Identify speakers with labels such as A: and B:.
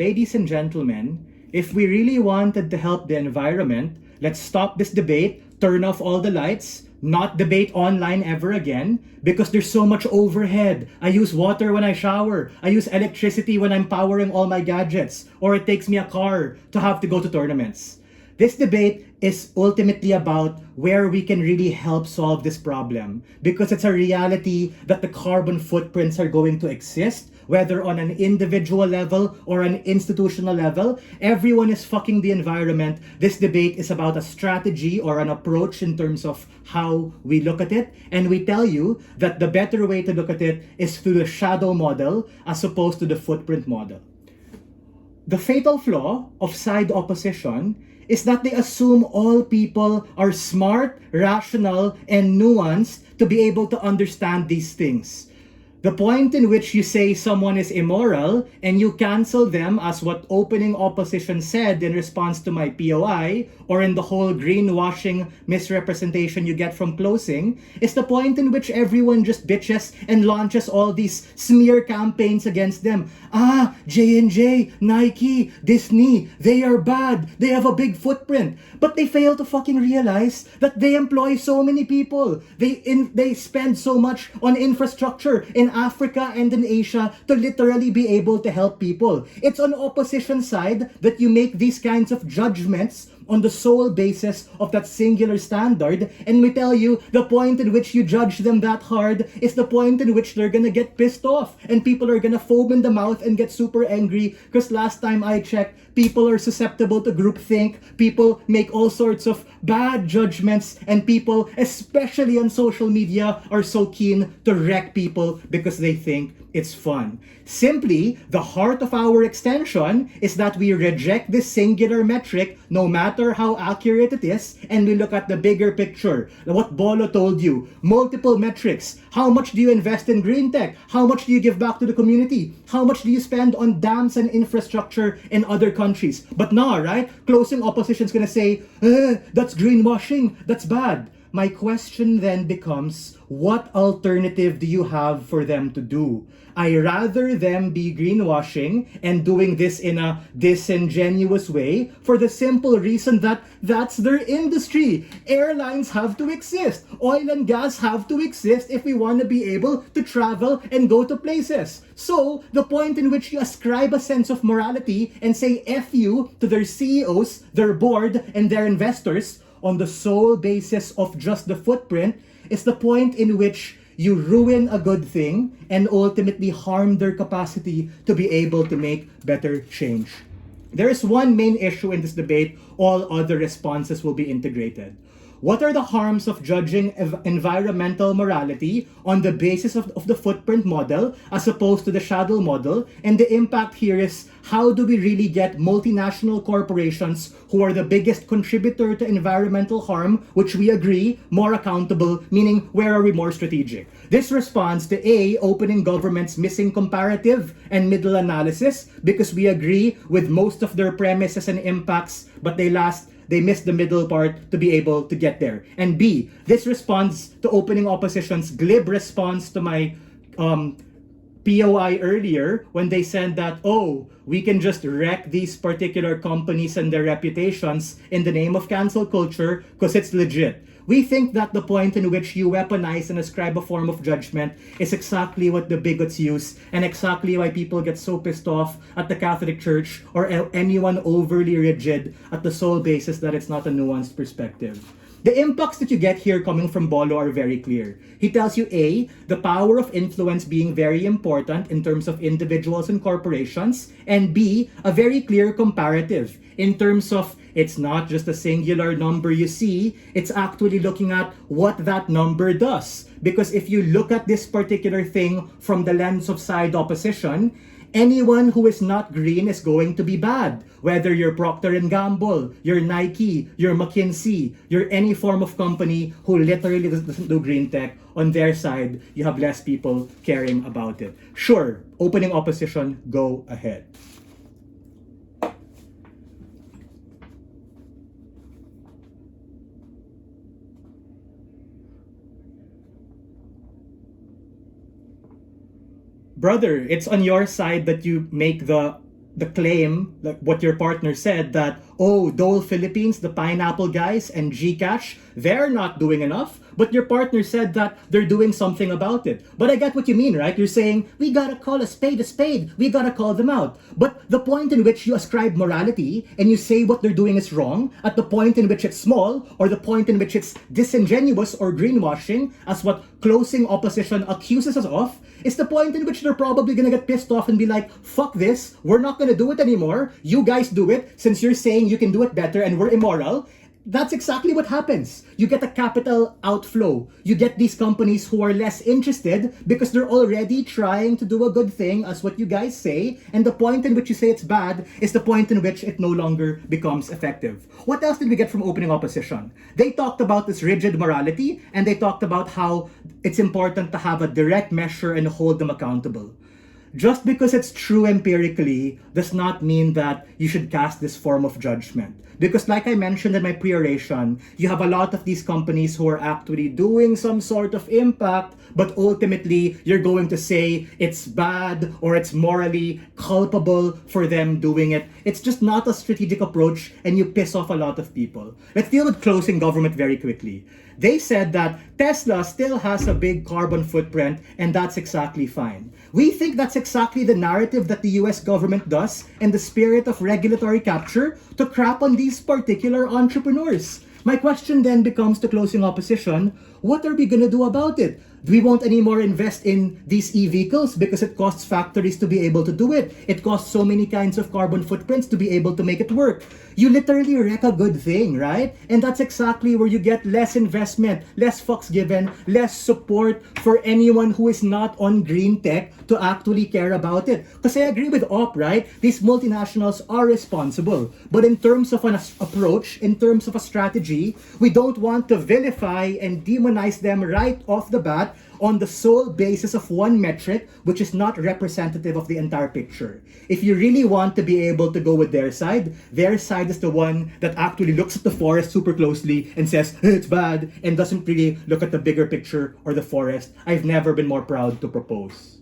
A: Ladies and gentlemen, if we really wanted to help the environment, let's stop this debate, turn off all the lights, not debate online ever again, because there's so much overhead. I use water when I shower. I use electricity when I'm powering all my gadgets, or it takes me a car to have to go to tournaments. This debate is ultimately about where we can really help solve this problem, because it's a reality that the carbon footprints are going to exist, whether on an individual level or an institutional level. Everyone is fucking the environment. This debate is about a strategy or an approach in terms of how we look at it, and we tell you that the better way to look at it is through the shadow model as opposed to the footprint model. The fatal flaw of side opposition is that they assume all people are smart, rational, and nuanced to be able to understand these things. The point in which you say someone is immoral and you cancel them as what opening opposition said in response to my POI, or in the whole greenwashing misrepresentation you get from closing, is the point in which everyone just bitches and launches all these smear campaigns against them. J&J, Nike, Disney, they are bad. They have a big footprint. But they fail to fucking realize that they employ so many people. They spend so much on infrastructure in Africa and in Asia to literally be able to help people. It's on opposition side that you make these kinds of judgments on the sole basis of that singular standard, and we tell you the point in which you judge them that hard is the point in which they're gonna get pissed off and people are gonna foam in the mouth and get super angry, because last time I checked, people are susceptible to groupthink, people make all sorts of bad judgments, and people, especially on social media, are so keen to wreck people because they think it's fun. Simply, the heart of our extension is that we reject this singular metric no matter how accurate it is, and we look at the bigger picture. What Bolo told you, multiple metrics. How much do you invest in green tech? How much do you give back to the community? How much do you spend on dams and infrastructure in other countries? But nah, right? Closing opposition's gonna say, that's greenwashing, that's bad. My question then becomes, what alternative do you have for them to do? I rather them be greenwashing and doing this in a disingenuous way for the simple reason that that's their industry. Airlines have to exist. Oil and gas have to exist if we want to be able to travel and go to places. So, the point in which you ascribe a sense of morality and say F you to their CEOs, their board, and their investors on the sole basis of just the footprint is the point in which you ruin a good thing and ultimately harm their capacity to be able to make better change. There is one main issue in this debate. All other responses will be integrated. What are the harms of judging environmental morality on the basis of the footprint model as opposed to the shadow model? And the impact here is, how do we really get multinational corporations who are the biggest contributor to environmental harm, which we agree, more accountable, meaning where are we more strategic? This responds to A, opening government's missing comparative and middle analysis, because we agree with most of their premises and impacts, but they missed the middle part to be able to get there. And B, this responds to opening opposition's glib response to my POI earlier when they said that, we can just wreck these particular companies and their reputations in the name of cancel culture because it's legit. We think that the point in which you weaponize and ascribe a form of judgment is exactly what the bigots use, and exactly why people get so pissed off at the Catholic Church or anyone overly rigid at the sole basis that it's not a nuanced perspective. The impacts that you get here coming from Bolo are very clear. He tells you A, the power of influence being very important in terms of individuals and corporations, and B, a very clear comparative in terms of it's not just a singular number you see, it's actually looking at what that number does. Because if you look at this particular thing from the lens of side opposition, anyone who is not green is going to be bad. Whether you're Procter & Gamble, you're Nike, you're McKinsey, you're any form of company who literally doesn't do green tech, on their side, you have less people caring about it. Sure, opening opposition, go ahead. Brother, it's on your side that you make the the claim, like what your partner said, that, oh, Dole Philippines, the pineapple guys, and Gcash, they're not doing enough. But your partner said that they're doing something about it. But I get what you mean, right? You're saying, we gotta call a spade a spade. We gotta call them out. But the point in which you ascribe morality and you say what they're doing is wrong, at the point in which it's small, or the point in which it's disingenuous or greenwashing, as what closing opposition accuses us of, is the point in which they're probably gonna get pissed off and be like, fuck this, we're not gonna do it anymore. You guys do it since you're saying you can do it better and we're immoral. That's exactly what happens. You get a capital outflow. You get these companies who are less interested because they're already trying to do a good thing, as what you guys say, and the point in which you say it's bad is the point in which it no longer becomes effective. What else did we get from opening opposition? They talked about this rigid morality, and they talked about how it's important to have a direct measure and hold them accountable. Just because it's true empirically does not mean that you should cast this form of judgment. Because like I mentioned in my pre-oration, you have a lot of these companies who are actually doing some sort of impact, but ultimately you're going to say it's bad or it's morally culpable for them doing it. It's just not a strategic approach, and you piss off a lot of people. Let's deal with closing government very quickly. They said that Tesla still has a big carbon footprint, and that's exactly fine. We think that's exactly the narrative that the US government does in the spirit of regulatory capture to crap on these particular entrepreneurs. My question then becomes to closing opposition, what are we going to do about it? We won't anymore invest in these e-vehicles because it costs factories to be able to do it. It costs so many kinds of carbon footprints to be able to make it work. You literally wreck a good thing, right? And that's exactly where you get less investment, less fucks given, less support for anyone who is not on green tech to actually care about it. Because I agree with Op, right? These multinationals are responsible. But in terms of an approach, in terms of a strategy, we don't want to vilify and demonize them right off the bat on the sole basis of one metric, which is not representative of the entire picture. If you really want to be able to go with their side is the one that actually looks at the forest super closely and says, it's bad, and doesn't really look at the bigger picture or the forest. I've never been more proud to propose.